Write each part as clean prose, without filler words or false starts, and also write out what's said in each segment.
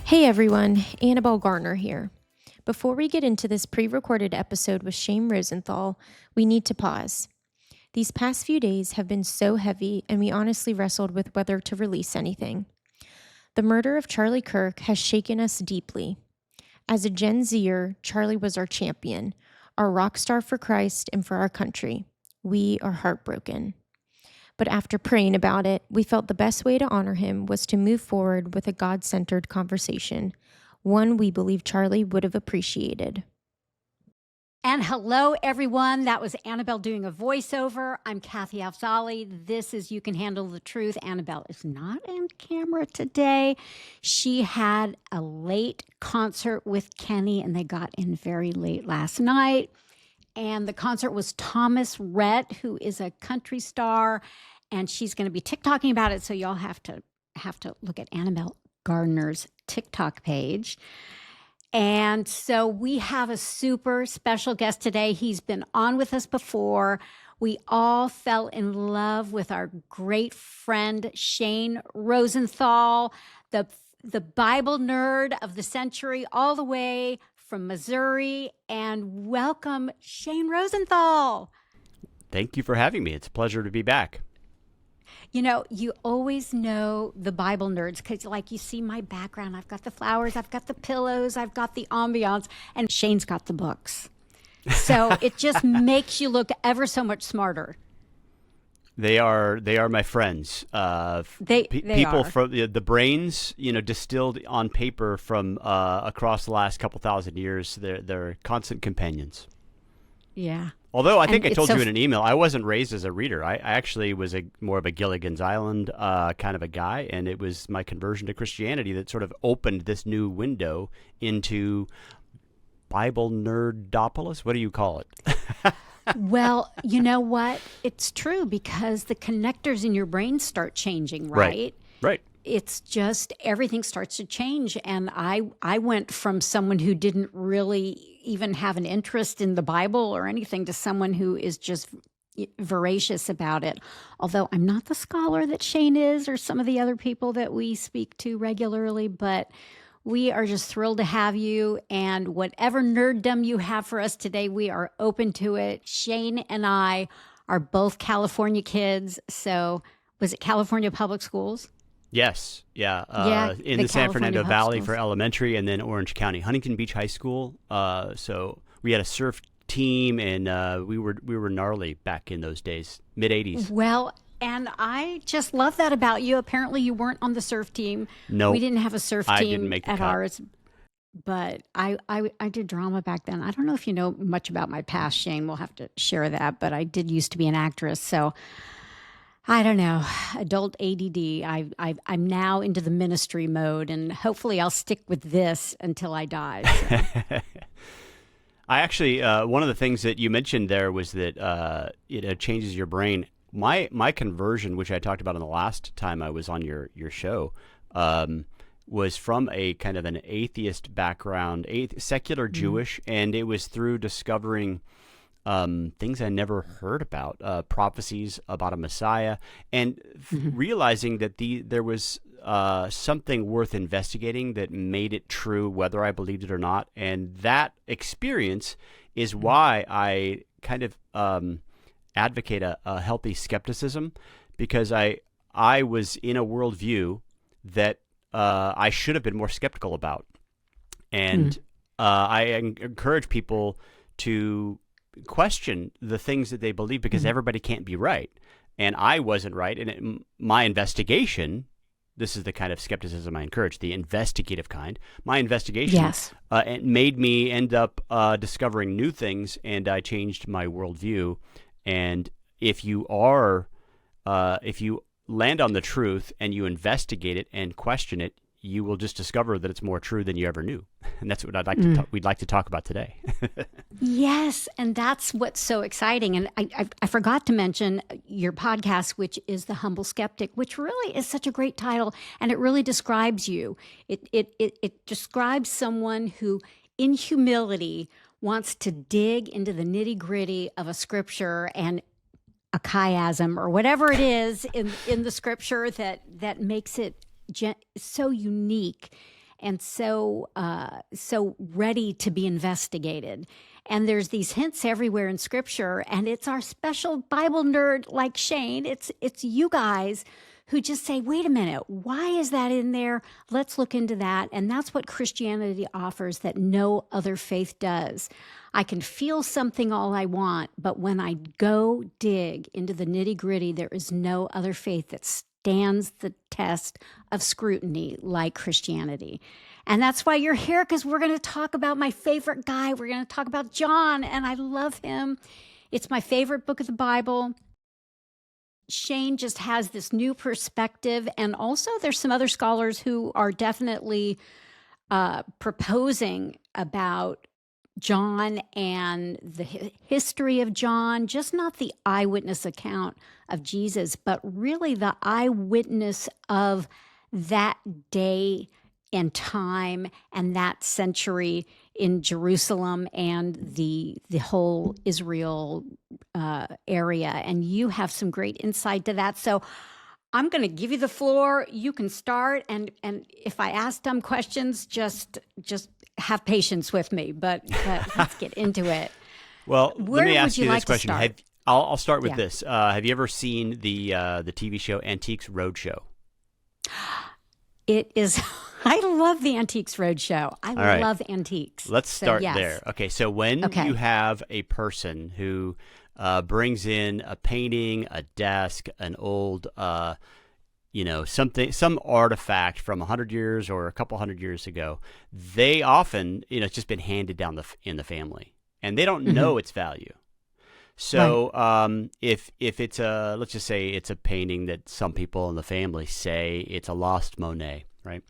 Hey everyone, Annabelle Garner here. Before we get into this pre-recorded episode with Shane Rosenthal, we need to pause. These past few days have been so heavy, and we honestly wrestled with whether to release anything. The murder of Charlie Kirk has shaken us deeply. As a Gen Zer, Charlie was our champion, our rock star for Christ and for our country. We are heartbroken. But after praying about it, we felt the best way to honor him was to move forward with a God-centered conversation, one we believe Charlie would have appreciated. And hello, everyone. That was Annabelle doing a voiceover. I'm Kathy Afzali. This is You Can Handle the Truth. Annabelle is not on camera today. She had a late concert with Kenny, and they got in very late last night. And the concert was Thomas Rhett, who is a country star, and she's going to be TikToking about it. So y'all have to look at Annabelle Gardner's TikTok page. And so we have a super special guest today. He's been on with us before. We all fell in love with our great friend, Shane Rosenthal, the Bible nerd of the century, all the way from Missouri. And welcome, Shane Rosenthal. Thank you for having me. It's a pleasure to be back. You know, you always know the Bible nerds because, like, you see my background. I've got the flowers, I've got the pillows, I've got the ambiance, and Shane's got the books. So it just makes you look ever so much smarter. They are my friends. They people are. from the brains, distilled on paper from across the last couple thousand years. They're constant companions. Yeah. Although I think I told you in an email, I wasn't raised as a reader. I actually was more of a Gilligan's Island kind of a guy, and it was my conversion to Christianity that sort of opened this new window into Bible nerdopolis. What do you call it? Well, you know what? It's true because the connectors in your brain start changing, right? Right. It's just everything starts to change. And I went from someone who didn't really even have an interest in the Bible or anything to someone who is just voracious about it. Although I'm not the scholar that Shane is or some of the other people that we speak to regularly, but we are just thrilled to have you. And whatever nerddom you have for us today, we are open to it. Shane and I are both California kids. So was it California Public Schools? Yes. Yeah. In the San Fernando Valley for elementary, and then Orange County, Huntington Beach High School. So we had a surf team, and we were gnarly back in those days, mid '80s. Well, and I just love that about you. Apparently, you weren't on the surf team. No, we didn't have a surf team didn't make the at cut. Ours. But I did drama back then. I don't know if you know much about my past, Shane. We'll have to share that. But I did used to be an actress, so. I don't know, adult ADD. I'm now into the ministry mode, and hopefully I'll stick with this until I die. So. I actually, one of the things that you mentioned there was that it changes your brain. My conversion, which I talked about on the last time I was on your show, was from a kind of an atheist background, secular Jewish, and it was through discovering things I never heard about, prophecies about a Messiah, and realizing that there was something worth investigating that made it true, whether I believed it or not. And that experience is why I kind of advocate a healthy skepticism, because I was in a worldview that I should have been more skeptical about. And I encourage people to question the things that they believe, because everybody can't be right. And I wasn't right. And my investigation, this is the kind of skepticism I encourage, the investigative kind. My investigation it made me end up discovering new things, and I changed my worldview. And if you land on the truth and you investigate it and question it, you will just discover that it's more true than you ever knew. And that's what we'd like to talk about today. Yes, and that's what's so exciting. And I forgot to mention your podcast, which is The Humble Skeptic, which really is such a great title, and it really describes you. It describes someone who, in humility, wants to dig into the nitty-gritty of a scripture and a chiasm or whatever it is in the scripture that makes it so unique and so ready to be investigated. And there's these hints everywhere in Scripture, and it's our special Bible nerd like Shane. It's you guys who just say, wait a minute, why is that in there? Let's look into that. And that's what Christianity offers that no other faith does. I can feel something all I want, but when I go dig into the nitty gritty, there is no other faith that stands the test of scrutiny like Christianity. And that's why you're here, because we're going to talk about my favorite guy. We're going to talk about John, and I love him. It's my favorite book of the Bible. Shane just has this new perspective. And also there's some other scholars who are definitely proposing about John and the history of John, just not the eyewitness account of Jesus, but really the eyewitness of that day and time and that century in Jerusalem and the whole Israel area. And you have some great insight to that. So I'm going to give you the floor. You can start. And if I ask dumb questions, just have patience with me. But let's get into it. Well, let me ask you like this question. I'll start with this. Have you ever seen the TV show Antiques Roadshow? It is. I love the Antiques Roadshow. I love antiques. Let's start there. Okay, so when you have a person who brings in a painting, a desk, an old, some artifact from 100 years or a couple hundred years ago, they often, it's just been handed down in the family, and they don't know its value. So if it's let's just say it's a painting that some people in the family say it's a lost Monet, right?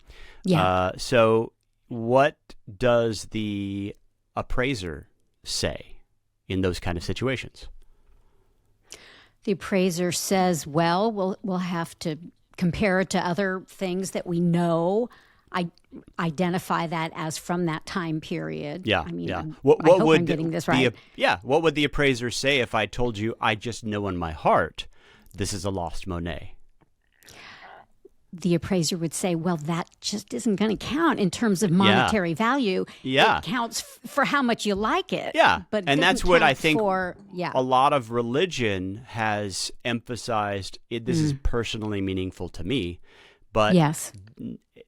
Yeah. So what does the appraiser say in those kind of situations? The appraiser says, well, we'll have to compare it to other things that we know. I identify that as from that time period. Yeah, I mean, yeah. I hope I'm getting this right. What would the appraiser say if I told you I just know in my heart this is a lost Monet? The appraiser would say, well, that just isn't going to count in terms of monetary value. Yeah. It counts for how much you like it. Yeah. But that's what I think a lot of religion has emphasized. This is personally meaningful to me, but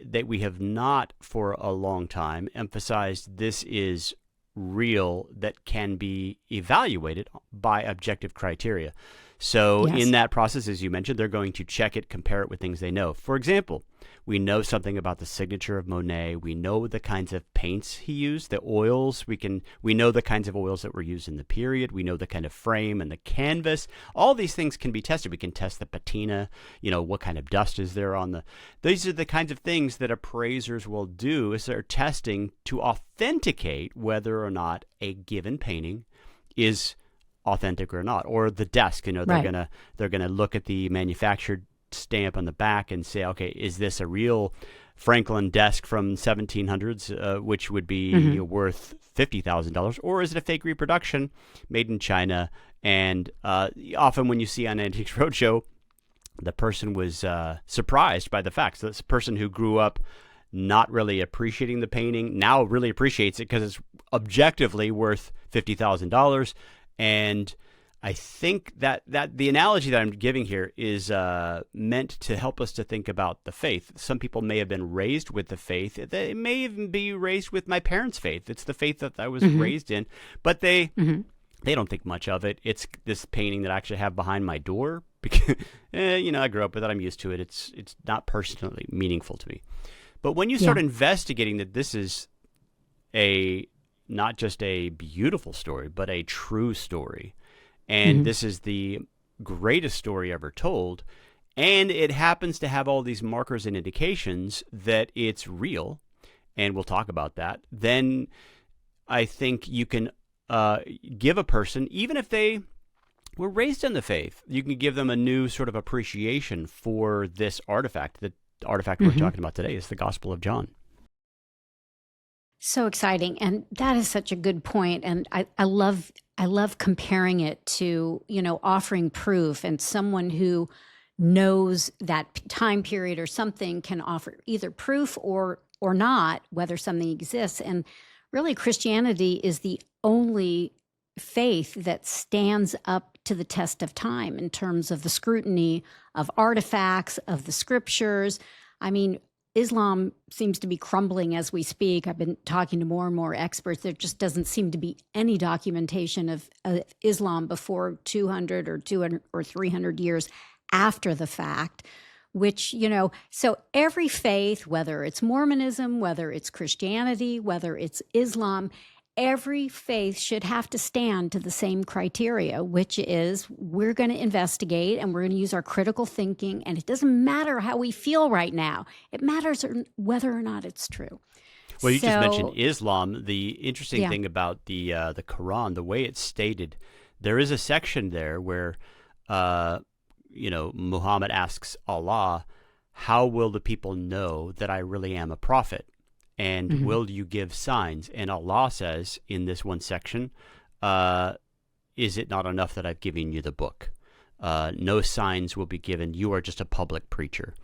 that we have not for a long time emphasized this is real, that can be evaluated by objective criteria. So in that process, as you mentioned, they're going to check it, compare it with things they know. For example, we know something about the signature of Monet. We know the kinds of paints he used, the oils. We know the kinds of oils that were used in the period. We know the kind of frame and the canvas. All these things can be tested. We can test the patina, what kind of dust is there on these are the kinds of things that appraisers will do as they're testing to authenticate whether or not a given painting is authentic or not, or the desk. They're gonna look at the manufactured stamp on the back and say, okay, is this a real Franklin desk from 1700s, which would be worth $50,000, or is it a fake reproduction made in China? And often when you see on Antiques Roadshow, the person was surprised by the facts. So this person who grew up not really appreciating the painting now really appreciates it because it's objectively worth $50,000. And I think that the analogy that I'm giving here is meant to help us to think about the faith. Some people may have been raised with the faith. They may even be raised with my parents' faith. It's the faith that I was raised in, but they don't think much of it. It's this painting that I actually have behind my door because I grew up with it. I'm used to it. It's not personally meaningful to me. But when you start investigating that this is not just a beautiful story, but a true story. And this is the greatest story ever told. And it happens to have all these markers and indications that it's real. And we'll talk about that. Then I think you can give a person, even if they were raised in the faith, you can give them a new sort of appreciation for this artifact. The artifact we're talking about today is the Gospel of John. So exciting. And that is such a good point. And I love comparing it to, offering proof, and someone who knows that time period or something can offer either proof or or not, whether something exists. And really, Christianity is the only faith that stands up to the test of time in terms of the scrutiny of artifacts, of the scriptures. I mean, Islam seems to be crumbling as we speak. I've been talking to more and more experts. There just doesn't seem to be any documentation of Islam before 200 or 300 years after the fact, which, so every faith, whether it's Mormonism, whether it's Christianity, whether it's Islam, every faith should have to stand to the same criteria, which is we're going to investigate and we're going to use our critical thinking. And it doesn't matter how we feel right now. It matters whether or not it's true. Well, you just mentioned Islam. The interesting thing about the Quran, the way it's stated, there is a section there where, Muhammad asks Allah, how will the people know that I really am a prophet? And will you give signs? And Allah says in this one section, is it not enough that I've given you the book? No signs will be given. You are just a public preacher.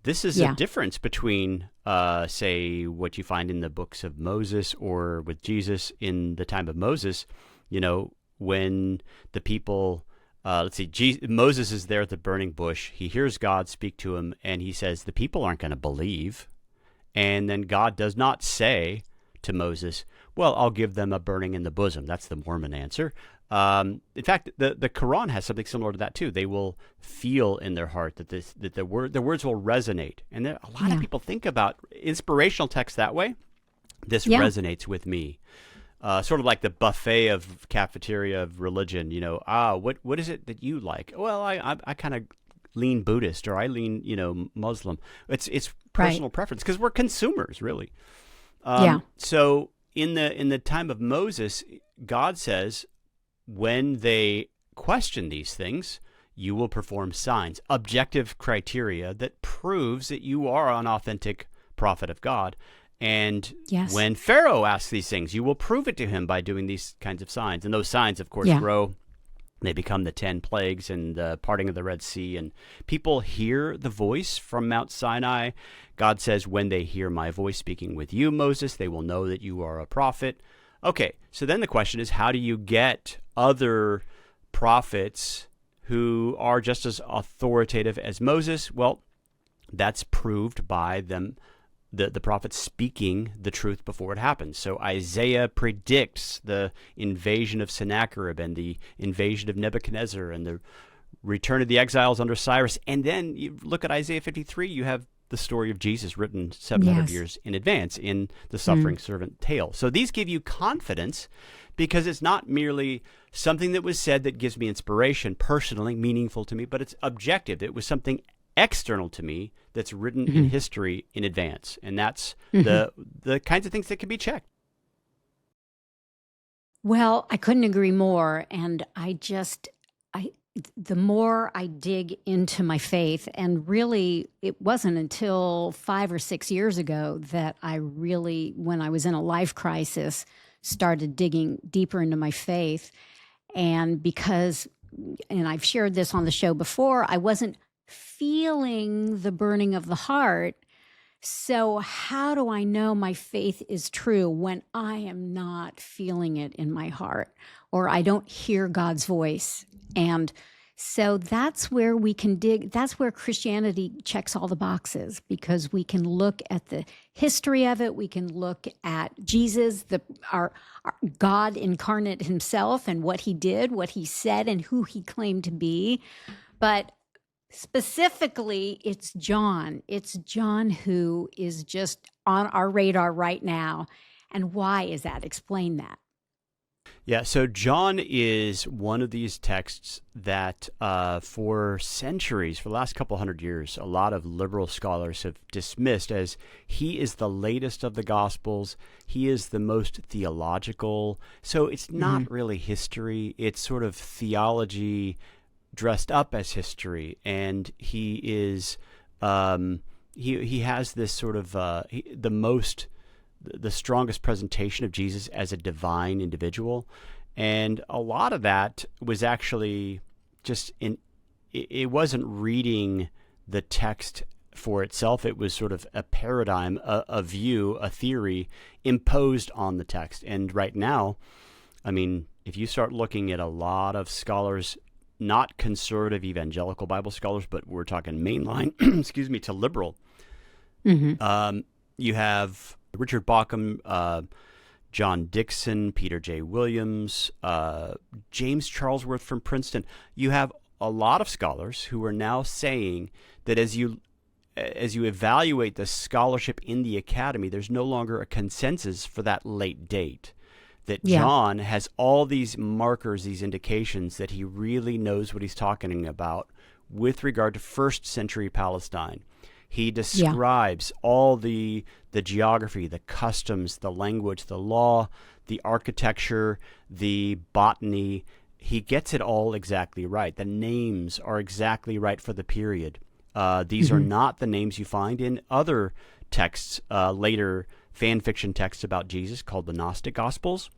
This is a difference between, say, what you find in the books of Moses or with Jesus in the time of Moses, when the people, Moses is there at the burning bush. He hears God speak to him, and he says, the people aren't going to believe. And then God does not say to Moses, well, I'll give them a burning in the bosom. That's the Mormon answer. In fact, the Quran has something similar to that too. They will feel in their heart that the words will resonate. And a lot of people think about inspirational text that way. This resonates with me. Sort of like the buffet of cafeteria of religion. What is it that you like? Well, I kind of lean Buddhist, or I lean, Muslim. It's personal preference because we're consumers, really. So in the time of Moses, God says, when they question these things, you will perform signs, objective criteria that proves that you are an authentic prophet of God. And when Pharaoh asks these things, you will prove it to him by doing these kinds of signs. And those signs, of course, grow. They become the 10 plagues and the parting of the Red Sea. And people hear the voice from Mount Sinai. God says, when they hear my voice speaking with you, Moses, they will know that you are a prophet. Okay, so then the question is, how do you get other prophets who are just as authoritative as Moses? Well, that's proved by them, the prophets speaking the truth before it happens. So Isaiah predicts the invasion of Sennacherib and the invasion of Nebuchadnezzar and the return of the exiles under Cyrus. And then you look at Isaiah 53, you have the story of Jesus written 700 years in advance in the suffering servant tale. So these give you confidence because it's not merely something that was said that gives me inspiration, personally meaningful to me, but it's objective. It was something external to me that's written in history in advance. And that's the kinds of things that can be checked. Well, I couldn't agree more. And the more I dig into my faith, and really it wasn't until 5 or 6 years ago that I really, when I was in a life crisis, started digging deeper into my faith. And I've shared this on the show before, I wasn't feeling the burning of the heart. So how do I know my faith is true when I am not feeling it in my heart, or I don't hear God's voice? And so that's where we can dig. That's where Christianity checks all the boxes, because we can look at the history of it. We can look at Jesus, our God incarnate himself, and what he did, what he said, and who he claimed to be. But specifically, it's John. It's John who is just on our radar right now. And why is that? Explain that. Yeah, so John is one of these texts that for centuries, for the last couple hundred years, a lot of liberal scholars have dismissed as he is the latest of the Gospels. He is the most theological. So it's not really history. It's sort of theology dressed up as history. And he is, he has this sort of, the strongest presentation of Jesus as a divine individual. And a lot of that was actually just it wasn't reading the text for itself. It was sort of a paradigm, a view, a theory imposed on the text. And right now, I mean, if you start looking at a lot of scholars, not conservative evangelical Bible scholars, but we're talking mainline, excuse me, to liberal. You have Richard Bauckham, John Dixon, Peter J. Williams, James Charlesworth from Princeton. You have a lot of scholars who are now saying that as you evaluate the scholarship in the academy, there's no longer a consensus for that late date. That John has all these markers, these indications that he really knows what he's talking about with regard to first century Palestine. He describes all the geography, the customs, the language, the law, the architecture, the botany. He gets it all exactly right. The names are exactly right for the period. These are not the names you find in other texts, later fan fiction texts about Jesus called the Gnostic Gospels.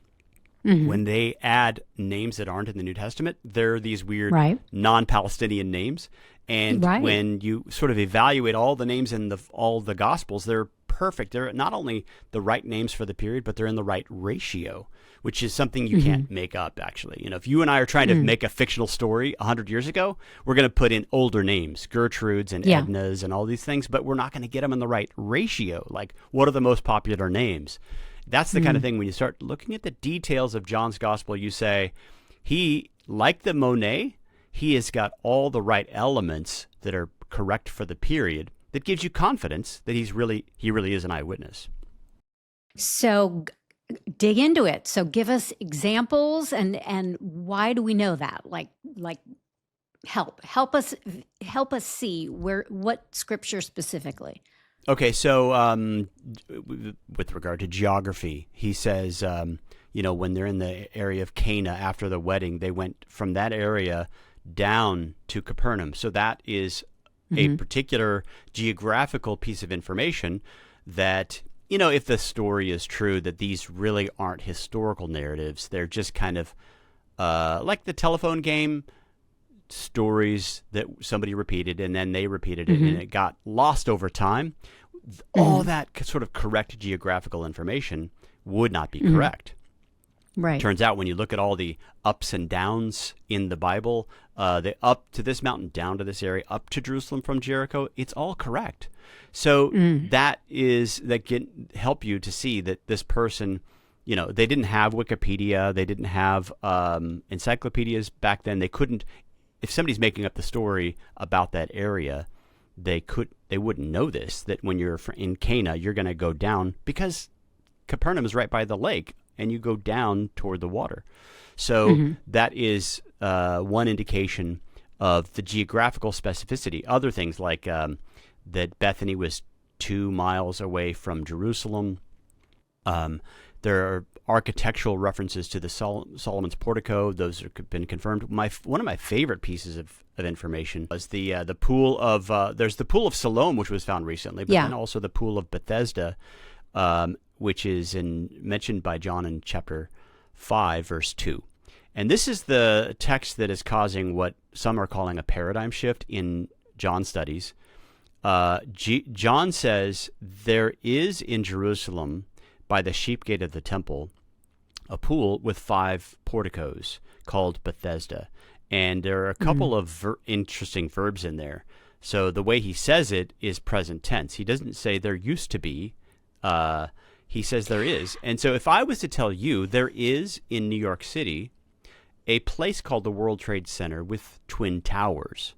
When they add names that aren't in the New Testament, they're these weird non-Palestinian names. And when you sort of evaluate all the names in all the Gospels, they're perfect. They're not only the right names for the period, but they're in the right ratio, which is something you can't make up, actually. You know, if you and I are trying to make a fictional story 100 years ago, we're going to put in older names, Gertrudes and Ednas and all these things, but we're not going to get them in the right ratio. Like, what are the most popular names? That's the kind of thing when you start looking at the details of John's gospel, you say, he, like the Monet, he has got all the right elements that are correct for the period that gives you confidence that he really is an eyewitness. So dig into it. So give us examples and why do we know that? Like help us see what scripture specifically. Okay, so with regard to geography, he says, when they're in the area of Cana after the wedding, they went from that area down to Capernaum. So that is a particular geographical piece of information that, if the story is true, that these really aren't historical narratives. They're just kind of like the telephone game stories that somebody repeated and then they repeated it and it got lost over time. All that sort of correct geographical information would not be correct. Right. Turns out when you look at all the ups and downs in the Bible, the up to this mountain, down to this area, up to Jerusalem from Jericho, it's all correct. So that can help you to see that this person, they didn't have Wikipedia, they didn't have encyclopedias back then. They couldn't. If somebody's making up the story about that area, they wouldn't know this, that when you're in Cana, you're going to go down because Capernaum is right by the lake and you go down toward the water. So that is one indication of the geographical specificity. Other things like that Bethany was 2 miles away from Jerusalem. There are architectural references to the Solomon's portico. Those have been confirmed. One of my favorite pieces of information was the pool of there's the pool of Siloam, which was found recently, but then also the pool of Bethesda, which is mentioned by John in chapter 5, verse 2. And this is the text that is causing what some are calling a paradigm shift in John studies. John says there is in Jerusalem, by the sheep gate of the temple, a pool with 5 porticos called Bethesda. And there are a couple of interesting verbs in there. So the way he says it is present tense. He doesn't say there used to be. He says there is. And so if I was to tell you there is in New York City a place called the World Trade Center with twin towers,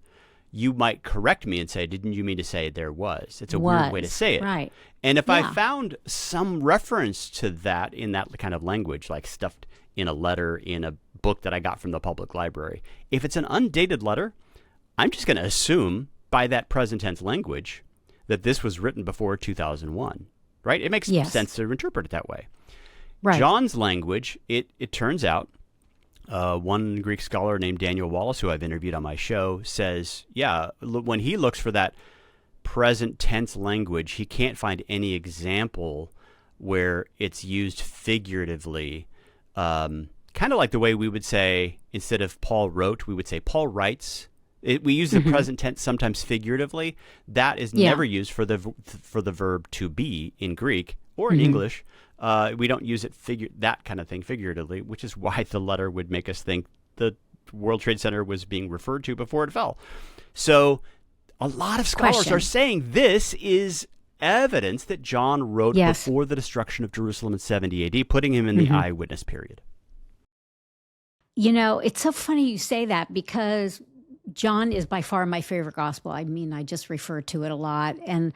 you might correct me and say, didn't you mean to say there was? It's a weird way to say it. Right. And if I found some reference to that in that kind of language, like stuffed in a letter in a book that I got from the public library, if it's an undated letter, I'm just going to assume by that present tense language that this was written before 2001, right? It makes sense to interpret it that way. Right. John's language, it turns out, one Greek scholar named Daniel Wallace, who I've interviewed on my show, says, when he looks for that present tense language, he can't find any example where it's used figuratively, kind of like the way we would say, instead of Paul wrote, we would say Paul writes, We use the present tense sometimes figuratively. That is never used for the verb to be in Greek or in English. We don't use it that kind of thing figuratively, which is why the letter would make us think the World Trade Center was being referred to before it fell. So a lot of scholars are saying this is evidence that John wrote before the destruction of Jerusalem in 70 AD, putting him in the eyewitness period. You know, it's so funny you say that, because John is by far my favorite gospel. I mean, I just refer to it a lot. And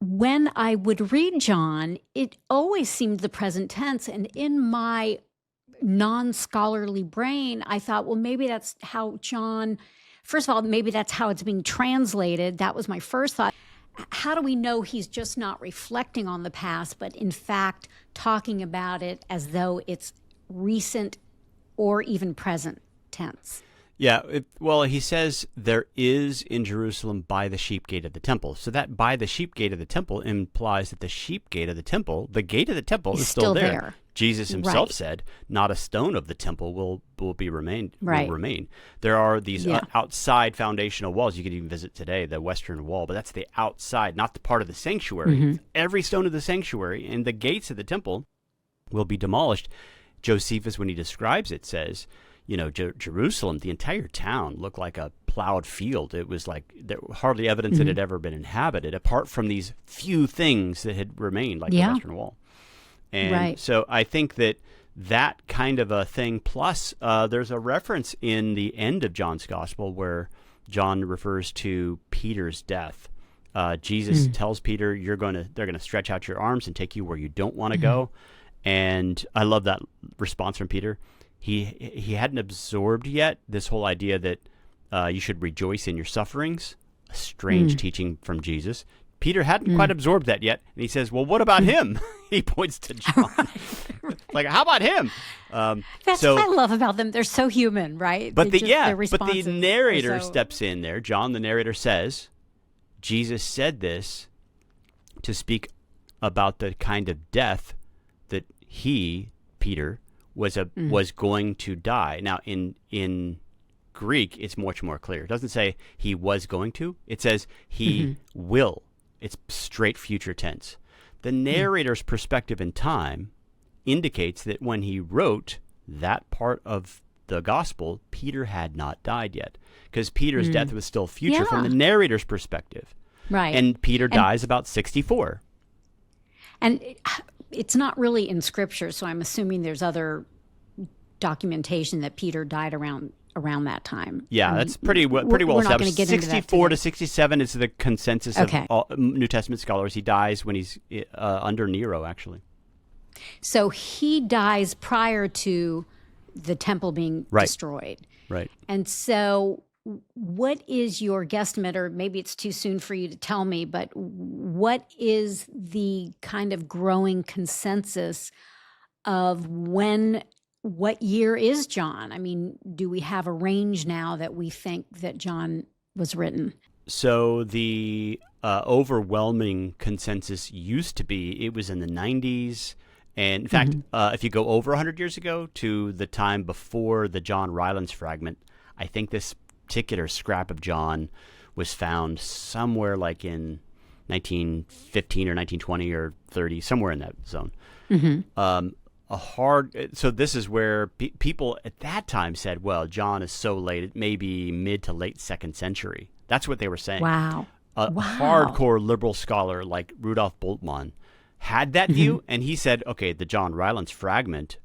when I would read John, it always seemed the present tense. And in my non-scholarly brain, I thought, well, maybe that's how John, first of all, maybe that's how it's being translated. That was my first thought. How do we know he's just not reflecting on the past, but in fact talking about it as though it's recent or even present tense? Yeah, well, he says there is in Jerusalem by the sheep gate of the temple. So that by the sheep gate of the temple implies that the sheep gate of the temple, the gate of the temple is still there. Jesus himself said, not a stone of the temple will remain. There are these outside foundational walls. You can even visit today, the Western Wall, but that's the outside, not the part of the sanctuary. Every stone of the sanctuary and the gates of the temple will be demolished. Josephus, when he describes it, says, you know, Jerusalem, the entire town looked like a plowed field. It was like there hardly evidence that it had ever been inhabited, apart from these few things that had remained, like the Western Wall. And so I think that kind of a thing, plus there's a reference in the end of John's gospel where John refers to Peter's death. Jesus tells Peter, they're going to stretch out your arms and take you where you don't want to go. And I love that response from Peter. He hadn't absorbed yet this whole idea that you should rejoice in your sufferings, a strange teaching from Jesus. Peter hadn't quite absorbed that yet. And he says, well, what about him? He points to John. Like, how about him? That's what I love about them. They're so human, right? But the narrator steps in there. John, the narrator, says, Jesus said this to speak about the kind of death that he, Peter, was going to die. Now, in Greek, it's much more clear. It doesn't say he was going to. It says he will. It's straight future tense. The narrator's perspective in time indicates that when he wrote that part of the gospel, Peter had not died yet, because Peter's death was still future from the narrator's perspective. Right. And Peter dies about 64. And it's not really in Scripture, so I'm assuming there's other documentation that Peter died around that time. Yeah, that's pretty well established. 64 to 67 is the consensus of all New Testament scholars. He dies when he's under Nero, actually. So he dies prior to the temple being destroyed. Right. And so what is your guesstimate, or maybe it's too soon for you to tell me, but what is the kind of growing consensus of what year is John? I mean, do we have a range now that we think that John was written? So the overwhelming consensus used to be it was in the 90s. And in fact, if you go over 100 years ago to the time before the John Rylands fragment, I think this particular scrap of John was found somewhere like in 1915 or 1920 or 30, somewhere in that zone. So this is where people at that time said, well, John is so late, it may be mid to late 2nd century. That's what they were saying. Wow. A hardcore liberal scholar like Rudolf Bultmann had that view, and he said, okay, the John Rylands fragment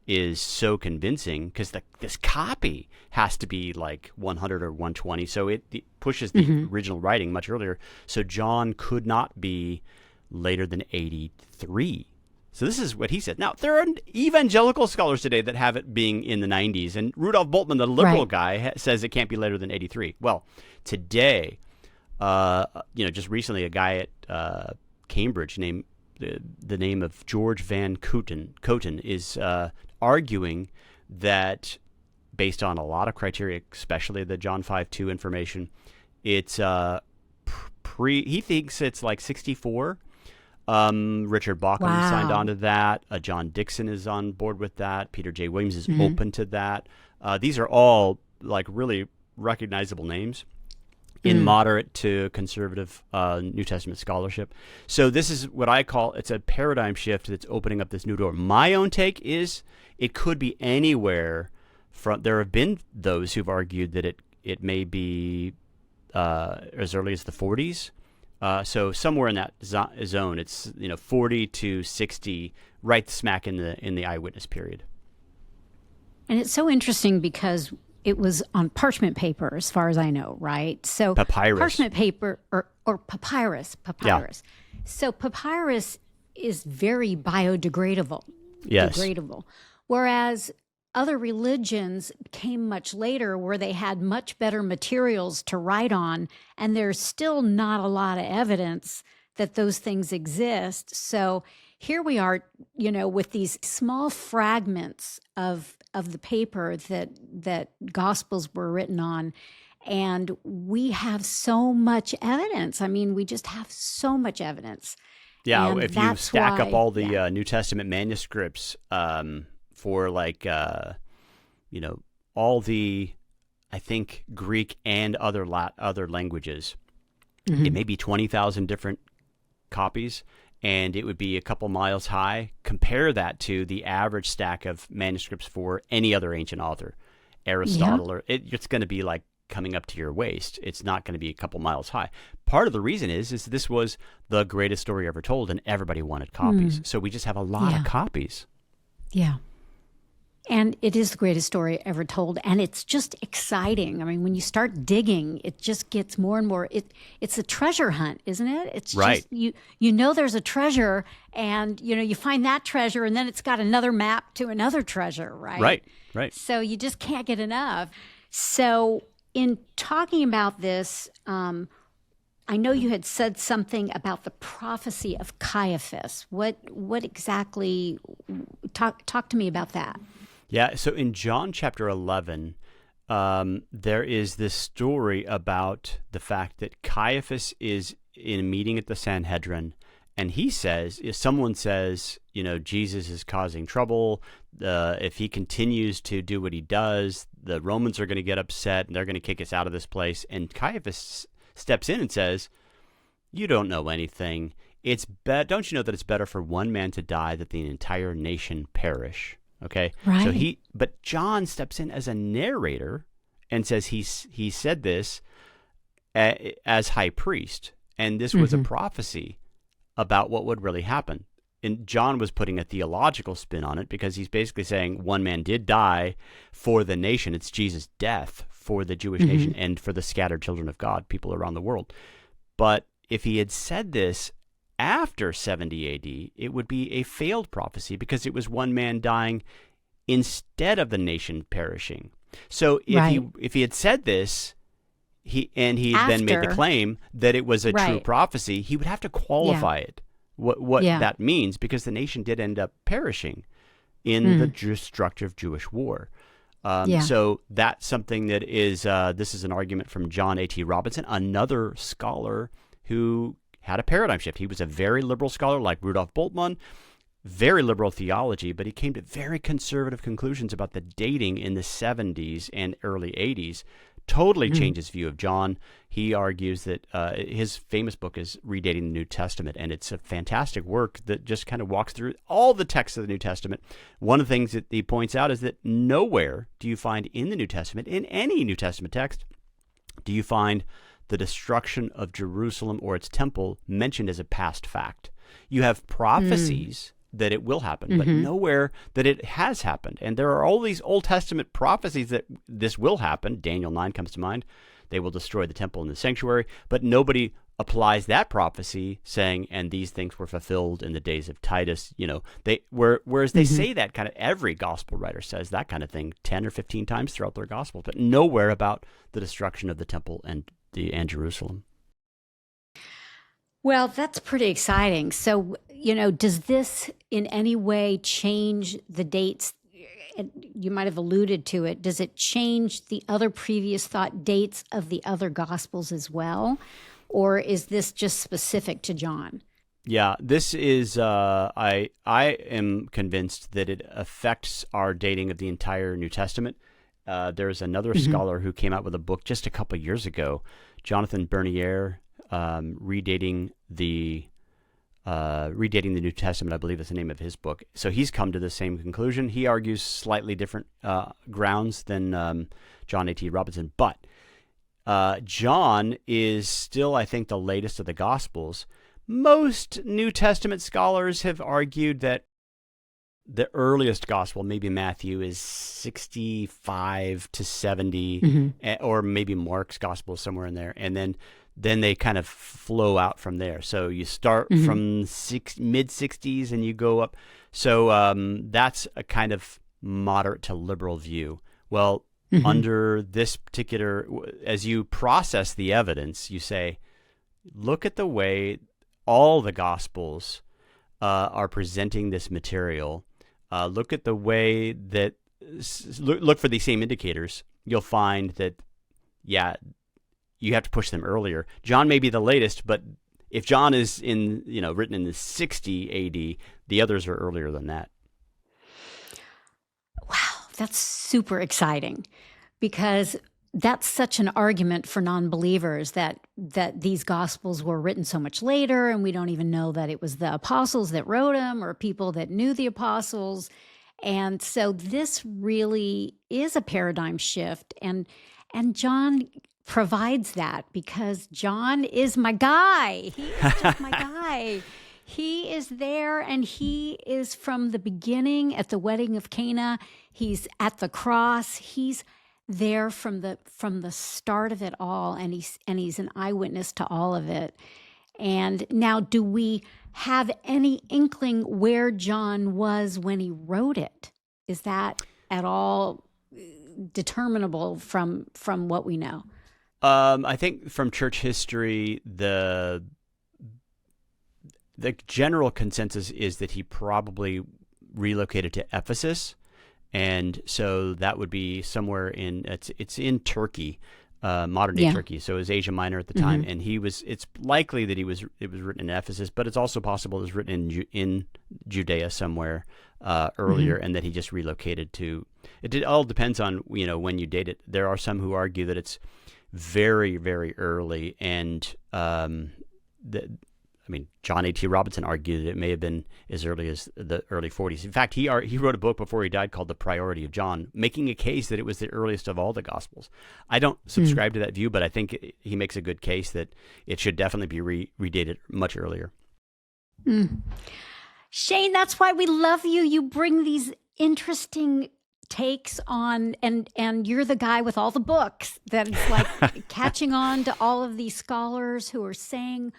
is so convincing because this copy has to be like 100 or 120, so it pushes the original writing much earlier. So John could not be later than 83. So this is what he said. Now, there are evangelical scholars today that have it being in the 90s, and Rudolf Bultmann, the liberal guy, says it can't be later than 83. Well, today, just recently, a guy at Cambridge named the name of George Van Coten is arguing that based on a lot of criteria, especially the John 5:2 information, it's he thinks it's like 64. Richard Bauckham signed on to that. John Dixon is on board with that. Peter J. Williams is open to that. These are all like really recognizable names in moderate to conservative New Testament scholarship. So this is what I call, it's a paradigm shift that's opening up this new door. My own take is it could be anywhere from, there have been those who've argued that it may be as early as the 40s. So somewhere in that zone, it's 40 to 60, right smack in the eyewitness period. And it's so interesting because it was on parchment paper, as far as I know, right? So Papyrus. Parchment paper or papyrus. Yeah. So papyrus is very biodegradable. Yes. Degradable. Whereas other religions came much later where they had much better materials to write on, and there's still not a lot of evidence that those things exist. So here we are, with these small fragments of the paper that Gospels were written on, and we have so much evidence. I mean, we just have so much evidence. Yeah, And if you that's stack up why- all the New Testament manuscripts for all the, I think, Greek and other languages, it may be 20,000 different copies, and it would be a couple miles high. Compare that to the average stack of manuscripts for any other ancient author, Aristotle, or it's going to be like coming up to your waist. It's not going to be a couple miles high. Part of the reason is this was the greatest story ever told, and everybody wanted copies. So we just have a lot of copies. Yeah. And it is the greatest story ever told. And it's just exciting. I mean, when you start digging, it just gets more and more. It's a treasure hunt, isn't it? It's Right. just, you know there's a treasure, and, you find that treasure, and then it's got another map to another treasure, right? Right. So you just can't get enough. So in talking about this, I know you had said something about the prophecy of Caiaphas. What exactly, talk to me about that. Yeah, so in John chapter 11, there is this story about the fact that Caiaphas is in a meeting at the Sanhedrin, and he says, if someone says, Jesus is causing trouble, if he continues to do what he does, the Romans are going to get upset, and they're going to kick us out of this place. And Caiaphas steps in and says, you don't know anything. Don't you know that it's better for one man to die than the entire nation perish? Okay. Right. So but John steps in as a narrator and says he said this as high priest, and this was a prophecy about what would really happen. And John was putting a theological spin on it because he's basically saying one man did die for the nation. It's Jesus' death for the Jewish nation and for the scattered children of God, people around the world. But if he had said this after 70 AD, it would be a failed prophecy because it was one man dying instead of the nation perishing. So if he had said this, he then made the claim that it was a true prophecy, he would have to qualify it, what that means, because the nation did end up perishing in the destructive Jewish war. So that's something that is, this is an argument from John A.T. Robinson, another scholar who had a paradigm shift. He was a very liberal scholar like Rudolf Bultmann, very liberal theology, but he came to very conservative conclusions about the dating in the 70s and early 80s. Totally changed his view of John. He argues that his famous book is Redating the New Testament, and it's a fantastic work that just kind of walks through all the texts of the New Testament. One of the things that he points out is that nowhere do you find in the New Testament, in any New Testament text, do you find the destruction of Jerusalem or its temple mentioned as a past fact. You have prophecies that it will happen, but nowhere that it has happened. And there are all these Old Testament prophecies that this will happen. Daniel 9 comes to mind. They will destroy the temple and the sanctuary, but nobody applies that prophecy saying, and these things were fulfilled in the days of Titus. Whereas they say that kind of, every gospel writer says that kind of thing 10 or 15 times throughout their gospel, but nowhere about the destruction of the temple and Jerusalem. Well, that's pretty exciting. So, does this in any way change the dates? You might have alluded to it. Does it change the other previous thought dates of the other gospels as well? Or is this just specific to John? Yeah, this is, I am convinced that it affects our dating of the entire New Testament. There's another scholar who came out with a book just a couple of years ago, Jonathan Bernier, redating the New Testament, I believe is the name of his book. So he's come to the same conclusion. He argues slightly different grounds than John A.T. Robinson, but John is still, I think, the latest of the Gospels. Most New Testament scholars have argued that the earliest gospel, maybe Matthew, is 65 to 70, or maybe Mark's gospel somewhere in there. And then they kind of flow out from there. So you start from mid-60s and you go up. So that's a kind of moderate to liberal view. Well, under this particular, as you process the evidence, you say, look at the way all the Gospels are presenting this material. Look at the way that, look for these same indicators. You'll find that, yeah, you have to push them earlier. John may be the latest, but if John is written in the 60 AD, the others are earlier than that. Wow, that's super exciting, because that's such an argument for non-believers that these Gospels were written so much later, and we don't even know that it was the apostles that wrote them or people that knew the apostles. And so this really is a paradigm shift, and John provides that, because John is my guy. He is just my guy. He is there, and he is from the beginning at the wedding of Cana. He's at the cross. He's there from the start of it all, and he's an eyewitness to all of it. And now, do we have any inkling where John was when he wrote it? Is that at all determinable from what we know? I think from church history, the general consensus is that he probably relocated to Ephesus. And so that would be somewhere it's in Turkey, modern day Turkey. So it was Asia Minor at the time. And it's likely that it was written in Ephesus, but it's also possible it was written in Judea somewhere earlier, and that he just relocated to, it all depends on, when you date it. There are some who argue that it's very, very early. And, John A.T. Robinson argued that it may have been as early as the early 40s. In fact, he wrote a book before he died called The Priority of John, making a case that it was the earliest of all the Gospels. I don't subscribe to that view, but I think he makes a good case that it should definitely be redated much earlier. Shane, that's why we love you. You bring these interesting takes on, and you're the guy with all the books that is like catching on to all of these scholars who are saying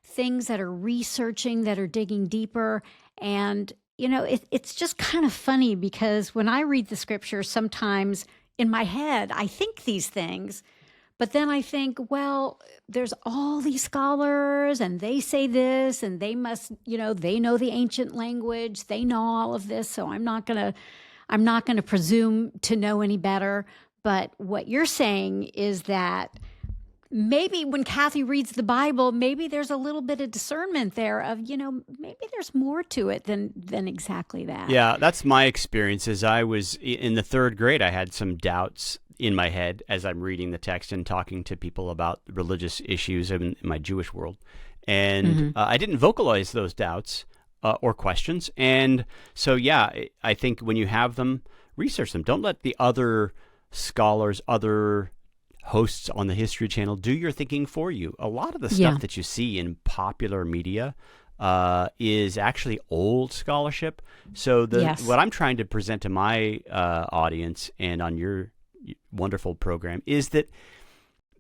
things, that are researching, that are digging deeper. And, it's just kind of funny, because when I read the scripture, sometimes in my head, I think these things, but then I think, well, there's all these scholars and they say this, and they must, they know the ancient language, they know all of this. So I'm not going to presume to know any better. But what you're saying is that maybe when Kathy reads the Bible, maybe there's a little bit of discernment there of, maybe there's more to it than exactly that. Yeah, that's my experience. As I was in the third grade, I had some doubts in my head as I'm reading the text and talking to people about religious issues in my Jewish world. And I didn't vocalize those doubts or questions. And so, I think when you have them, research them. Don't let the other scholars, other hosts on the History Channel do your thinking for you. A lot of the stuff that you see in popular media is actually old scholarship. So what I'm trying to present to my audience and on your wonderful program is that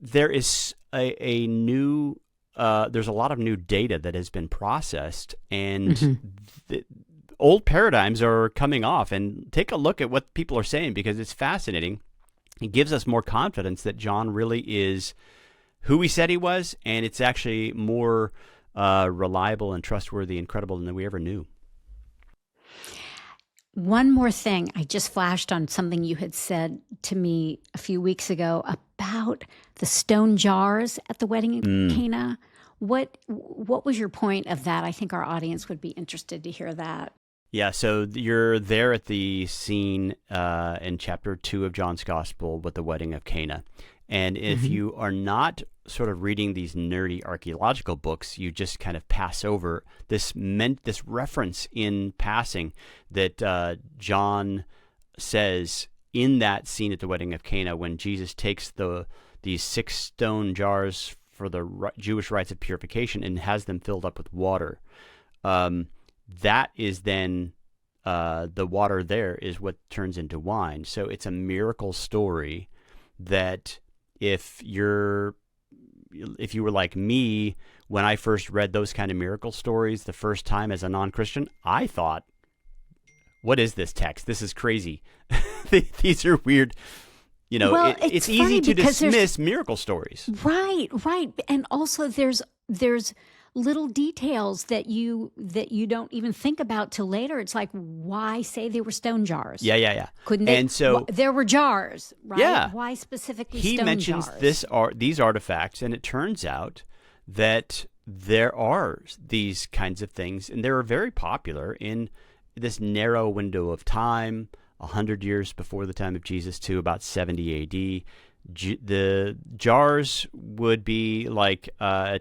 there is a new there's a lot of new data that has been processed, and old paradigms are coming off. And take a look at what people are saying, because it's fascinating. It gives us more confidence that John really is who he said he was, and it's actually more reliable and trustworthy and credible than we ever knew. One more thing. I just flashed on something you had said to me a few weeks ago about the stone jars at the wedding in Cana. What was your point of that? I think our audience would be interested to hear that. Yeah, so you're there at the scene in chapter 2 of John's Gospel with the wedding of Cana. And if Mhm. you are not sort of reading these nerdy archaeological books, you just kind of pass over this reference in passing that John says in that scene at the wedding of Cana when Jesus takes these 6 stone jars for the Jewish rites of purification and has them filled up with water. Um, that is then the water there is what turns into wine. So it's a miracle story that if you were like me when I first read those kind of miracle stories the first time as a non-Christian, I thought, what is this text? This is crazy. These are weird. Well, It's it's easy funny to because there's dismiss miracle stories. right, right, and also there's little details that you don't even think about till later. It's like, why say they were stone jars? Yeah, yeah, yeah. Couldn't they? And so, There were jars, right? yeah, Why specifically he stone mentions jars? these artifacts, and it turns out that there are these kinds of things, and they're very popular in this narrow window of time, 100 years before the time of Jesus to about 70 A.D. The jars would be like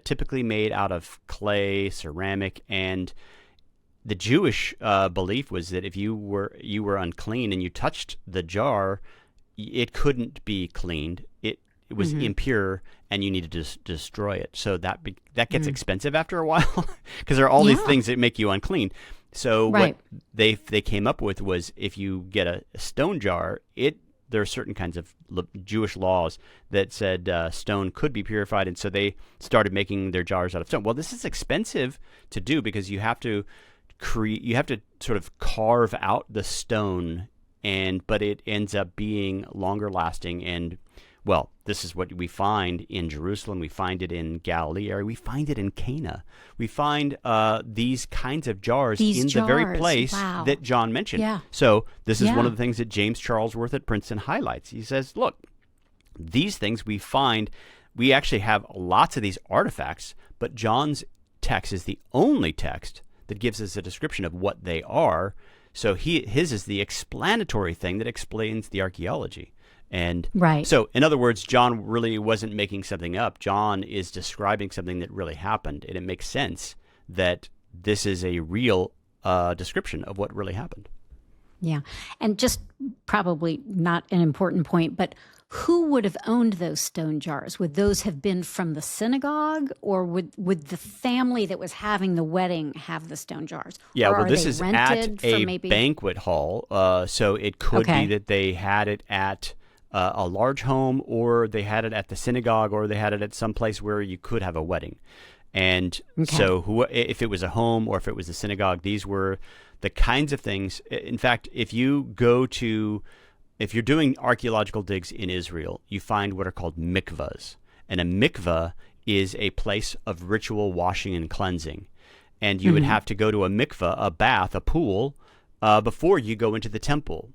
typically made out of clay, ceramic, and the Jewish belief was that if you were unclean and you touched the jar, it couldn't be cleaned. It was Hmm. impure, and you needed to destroy it. So that gets Mm. expensive after a while because there are all these Yeah, things that make you unclean. So what right. they came up with was if you get a stone jar, there are certain kinds of Jewish laws that said stone could be purified, and so they started making their jars out of stone. Well, this is expensive to do because you have to sort of carve out the stone, but it ends up being longer lasting. And well, this is what we find in Jerusalem. We find it in Galilee area. We find it in Cana. We find these kinds of jars These in the very jars. place Wow. that John mentioned. Yeah. So this is one Yeah. of the things that James Charlesworth at Princeton highlights. He says, look, these things we find, we actually have lots of these artifacts, but John's text is the only text that gives us a description of what they are. So his is the explanatory thing that explains the archaeology. And Right. so, in other words, John really wasn't making something up. John is describing something that really happened, and it makes sense that this is a real description of what really happened. Yeah. And just probably not an important point, but who would have owned those stone jars? Would those have been from the synagogue, or would the family that was having the wedding have the stone jars? Yeah, Or well, are this they is rented at for a maybe? banquet hall, so it could be Okay. that they had it at a large home, or they had it at the synagogue, or they had it at some place where you could have a wedding. And Okay. so, if it was a home or if it was a synagogue, these were the kinds of things. In fact, if you're doing archaeological digs in Israel, you find what are called mikvahs. And a mikvah is a place of ritual washing and cleansing. And you would Hmm. have to go to a mikvah, a bath, a pool, before you go into the temple.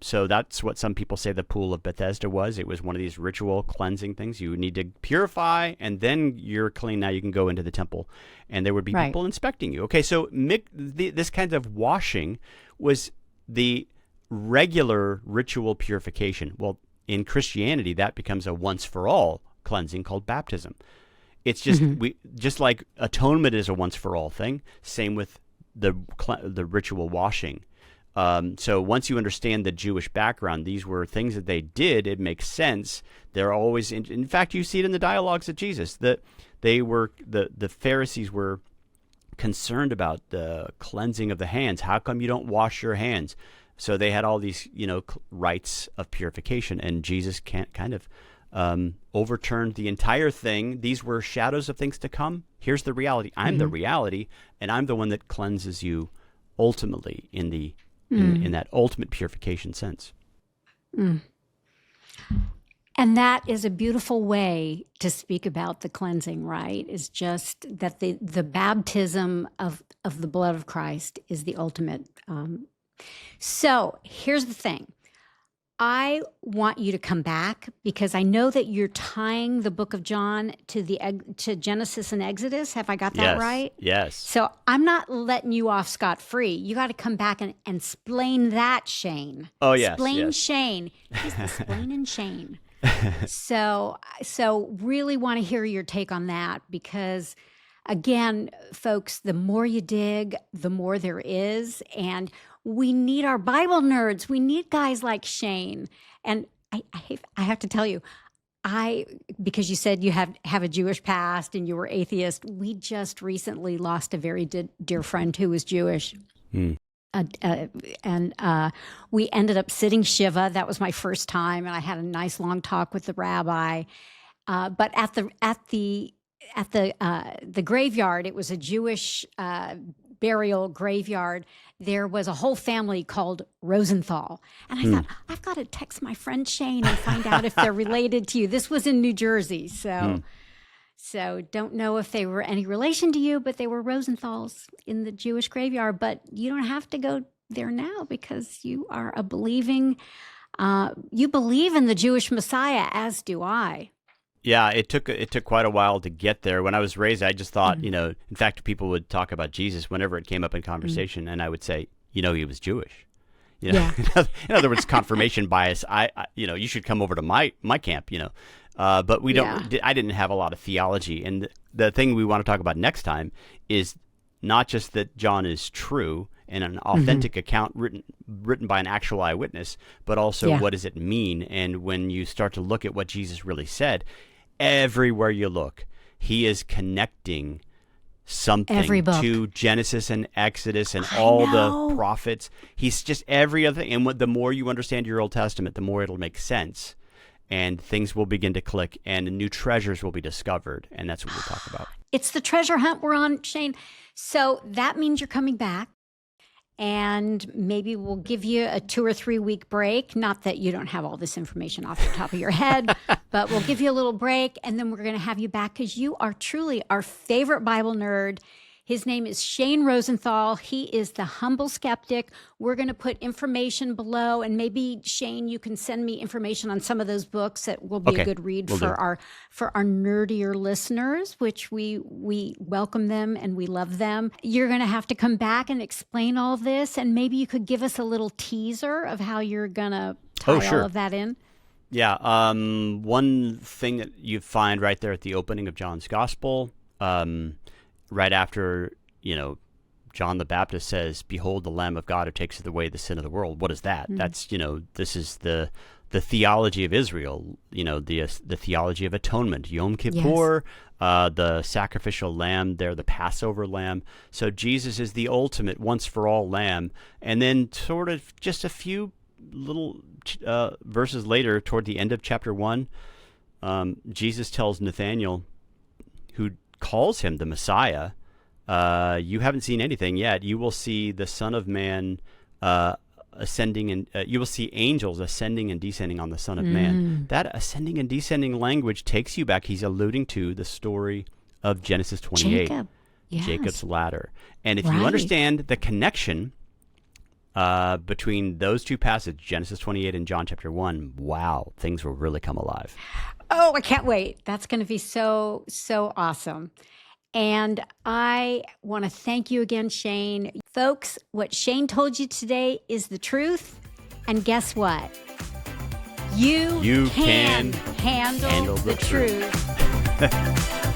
So that's what some people say the pool of Bethesda was. It was one of these ritual cleansing things. You need to purify, and then you're clean. Now you can go into the temple, and there would be Right. people inspecting you. Okay, so this kind of washing was the regular ritual purification. Well, in Christianity, that becomes a once-for-all cleansing called baptism. It's just Hmm. just like atonement is a once-for-all thing. Same with the ritual washing. So once you understand the Jewish background, these were things that they did. It makes sense. They're always in fact, you see it in the dialogues of Jesus that the Pharisees were concerned about the cleansing of the hands. How come you don't wash your hands? So they had all these rites of purification, and Jesus can't kind of overturned the entire thing. These were shadows of things to come. Here's the reality. I'm the reality, and I'm the one that cleanses you ultimately in that ultimate purification sense. And that is a beautiful way to speak about the cleansing, right? Is just that the baptism of the blood of Christ is the ultimate. So here's the thing. I want you to come back because I know that you're tying the book of John to Genesis and Exodus. Have I got that Yes. right? Yes. So I'm not letting you off scot-free. You got to come back and explain that, Shane. Oh, yes. Explain Yes. Shane. He's explaining Shane. So really want to hear your take on that because, again, folks, the more you dig, the more there is. And we need our Bible nerds. We need guys like Shane. And I have to tell you, because you said you have a Jewish past and you were atheist, we just recently lost a very dear friend who was Jewish. And we ended up sitting Shiva. That was my first time, and I had a nice long talk with the rabbi. But at the graveyard, it was a Jewish burial graveyard. There was a whole family called Rosenthal, and I thought I've got to text my friend Shane and find out if they're related to you. This was in New Jersey, so. So don't know if they were any relation to you, but they were Rosenthals in the Jewish graveyard. But you don't have to go there now because you are a believing, you believe in the Jewish Messiah, as do I. Yeah, it took quite a while to get there. When I was raised, I just thought, in fact, people would talk about Jesus whenever it came up in conversation, and I would say, he was Jewish. Yeah. In other words, confirmation bias. You should come over to my camp. But we don't. I didn't have a lot of theology, and the thing we want to talk about next time is not just that John is true and an authentic account written by an actual eyewitness, but also what does it mean? And when you start to look at what Jesus really said, everywhere you look, he is connecting something to Genesis and Exodus and all the prophets. He's just every other thing. And the more you understand your Old Testament, the more it'll make sense. And things will begin to click and new treasures will be discovered. And that's what we'll talk about. It's the treasure hunt we're on, Shane. So that means you're coming back. And maybe we'll give you a 2 or 3 week break. Not that you don't have all this information off the top of your head, but we'll give you a little break. And then we're going to have you back because you are truly our favorite Bible nerd. His name is Shane Rosenthal. He is the Humble Skeptic. We're going to put information below. And maybe, Shane, you can send me information on some of those books that will be a good read for our nerdier listeners, which we welcome them and we love them. You're going to have to come back and explain all this. And maybe you could give us a little teaser of how you're going to tie all of that in. Yeah. One thing that you find right there at the opening of John's Gospel, right after, John the Baptist says, "Behold the Lamb of God who takes away the sin of the world." What is that? That's, this is the theology of Israel, the theology of atonement, Yom Kippur, the sacrificial lamb there, the Passover lamb. So Jesus is the ultimate once for all lamb. And then sort of just a few little verses later, toward the end of chapter 1, Jesus tells Nathanael, who calls him the Messiah, you haven't seen anything yet. You will see the Son of Man ascending, and you will see angels ascending and descending on the Son of Man. That ascending and descending language takes you back. He's alluding to the story of Genesis 28, Jacob's ladder. And if you understand the connection between those two passages, Genesis 28 and John chapter 1, wow, things will really come alive. Oh, I can't wait. That's going to be so, so awesome. And I want to thank you again, Shane. Folks, what Shane told you today is the truth. And guess what? You can handle the truth.